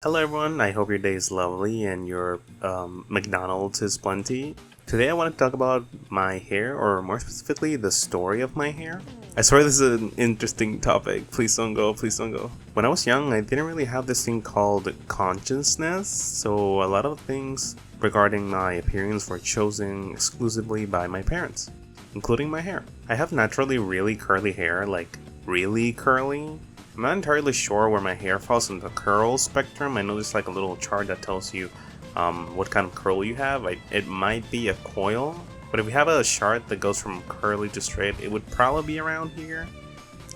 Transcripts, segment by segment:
Hello everyone, I hope your day is lovely and your McDonald's is plenty. Today I want to talk about my hair, or more specifically, the story of my hair. I swear this is an interesting topic, please don't go, please don't go. When I was young, I didn't really have this thing called consciousness, so a lot of things regarding my appearance were chosen exclusively by my parents, including my hair. I have naturally really curly hair, like really curly. I'm not entirely sure where my hair falls in the curl spectrum. I know there's like a little chart that tells you what kind of curl you have. It might be a coil, but if we have a chart that goes from curly to straight, it would probably be around here.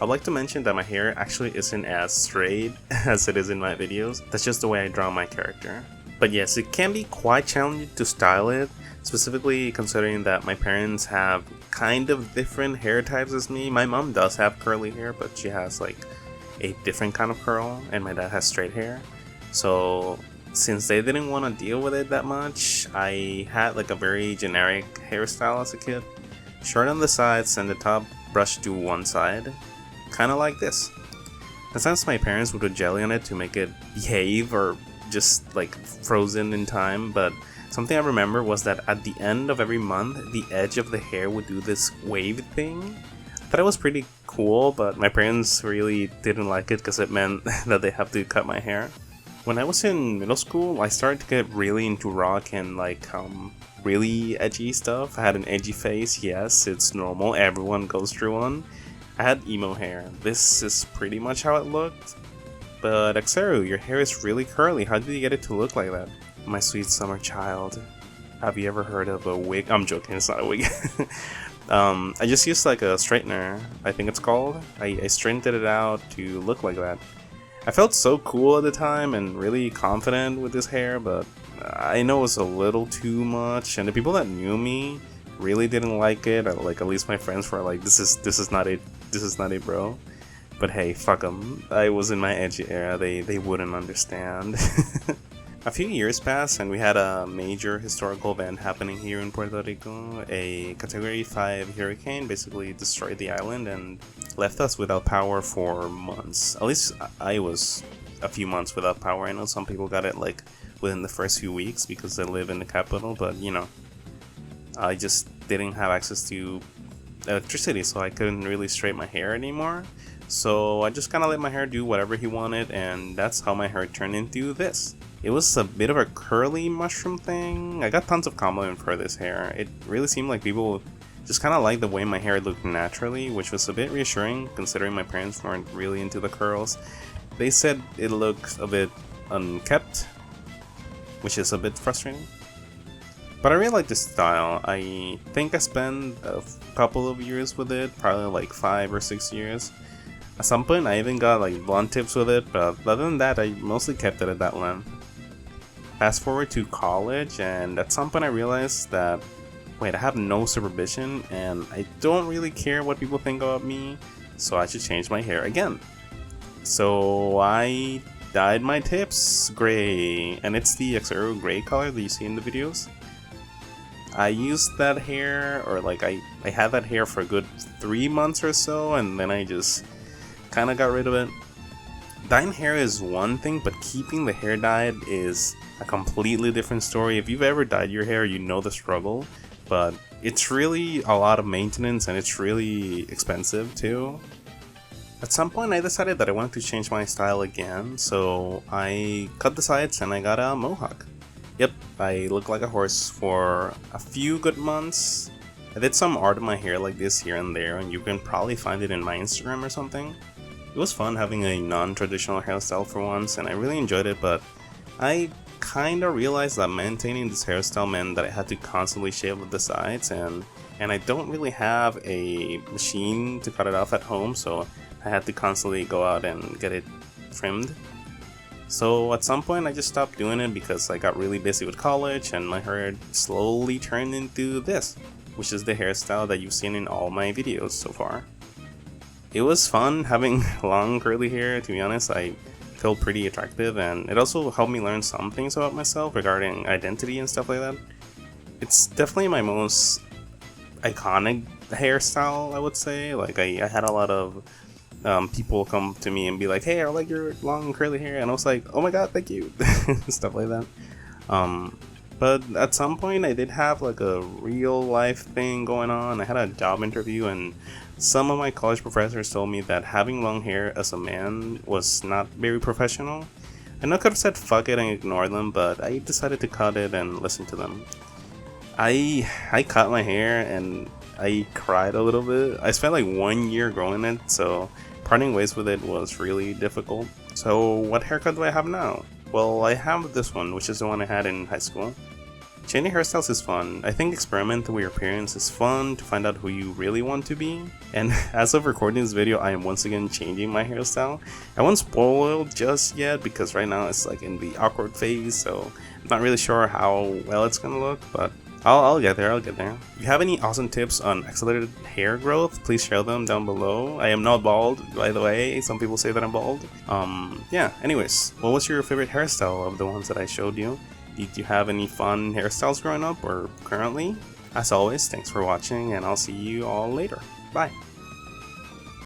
I'd like to mention that my hair actually isn't as straight as it is in my videos. That's just the way I draw my character. But yes, it can be quite challenging to style it, specifically considering that my parents have kind of different hair types as me. My mom does have curly hair, but she has like a different kind of curl, and my dad has straight hair. So since they didn't want to deal with it that much, I had like a very generic hairstyle as a kid. Short on the sides and the top brushed to one side, kind of like this. And since my parents would put jelly on it to make it behave or just like frozen in time, but something I remember was that at the end of every month, the edge of the hair would do this wave thing. I thought it was pretty cool, but my parents really didn't like it because it meant that they have to cut my hair. When I was in middle school, I started to get really into rock and like really edgy stuff. I had an edgy face, yes, it's normal, everyone goes through one. I had emo hair. This is pretty much how it looked. But Axeru, your hair is really curly. How did you get it to look like that? My sweet summer child. Have you ever heard of a wig? I'm joking, it's not a wig. I just used like a straightener, I think it's called. I straightened it out to look like that. I felt so cool at the time and really confident with this hair, but I know it was a little too much, and the people that knew me really didn't like it. Like at least my friends were like, this is not it, bro. But hey, fuck them. I was in my edgy era. They wouldn't understand. A few years passed and we had a major historical event happening here in Puerto Rico. A Category 5 hurricane basically destroyed the island and left us without power for months. At least I was a few months without power. I know some people got it like within the first few weeks because they live in the capital, but you know, I just didn't have access to electricity, so I couldn't really straighten my hair anymore. So I just kind of let my hair do whatever he wanted, and that's how my hair turned into this. It was a bit of a curly mushroom thing. I got tons of compliments for this hair. It really seemed like people just kind of liked the way my hair looked naturally, which was a bit reassuring considering my parents weren't really into the curls. They said it looked a bit unkept, which is a bit frustrating. But I really like this style. I think I spent a couple of years with it, probably like 5 or 6 years. At some point I even got like blonde tips with it, but other than that I mostly kept it at that length. Fast forward to college, and at some point I realized that, wait, I have no supervision and I don't really care what people think about me, so I should change my hair again. So I dyed my tips gray, and it's the Axeru gray color that you see in the videos. I used that hair, or like I had that hair for a good 3 months or so, and then I just kind of got rid of it. Dyeing hair is one thing, but keeping the hair dyed is a completely different story. If you've ever dyed your hair, you know the struggle, but it's really a lot of maintenance and it's really expensive too. At some point I decided that I wanted to change my style again, so I cut the sides and I got a mohawk. Yep, I look like a horse for a few good months. I did some art of my hair like this here and there, and you can probably find it in my Instagram or something. It was fun having a non-traditional hairstyle for once, and I really enjoyed it, but I kinda realized that maintaining this hairstyle meant that I had to constantly shave up the sides, and I don't really have a machine to cut it off at home, so I had to constantly go out and get it trimmed. So at some point I just stopped doing it because I got really busy with college and my hair slowly turned into this, which is the hairstyle that you've seen in all my videos so far. It was fun having long curly hair, to be honest. I felt pretty attractive, and it also helped me learn some things about myself regarding identity and stuff like that. It's definitely my most iconic hairstyle, I would say. Like I had a lot of people come to me and be like, hey, I like your long curly hair, and I was like, oh my god, thank you. Stuff like that. But at some point I did have like a real life thing going on. I had a job interview, and some of my college professors told me that having long hair as a man was not very professional. And I could have said fuck it and ignore them, but I decided to cut it and listen to them. I cut my hair and I cried a little bit. I spent like 1 year growing it, so parting ways with it was really difficult. So what haircut do I have now? Well, I have this one, which is the one I had in high school. Changing hairstyles is fun. I think experimenting with your appearance is fun to find out who you really want to be. And as of recording this video, I am once again changing my hairstyle. I won't spoil just yet because right now it's like in the awkward phase, so I'm not really sure how well it's gonna look, but I'll get there, If you have any awesome tips on accelerated hair growth, please share them down below. I am not bald, by the way. Some people say that I'm bald. Yeah, anyways, what was your favorite hairstyle of the ones that I showed you? Did you have any fun hairstyles growing up or currently? As always, thanks for watching, and I'll see you all later. Bye!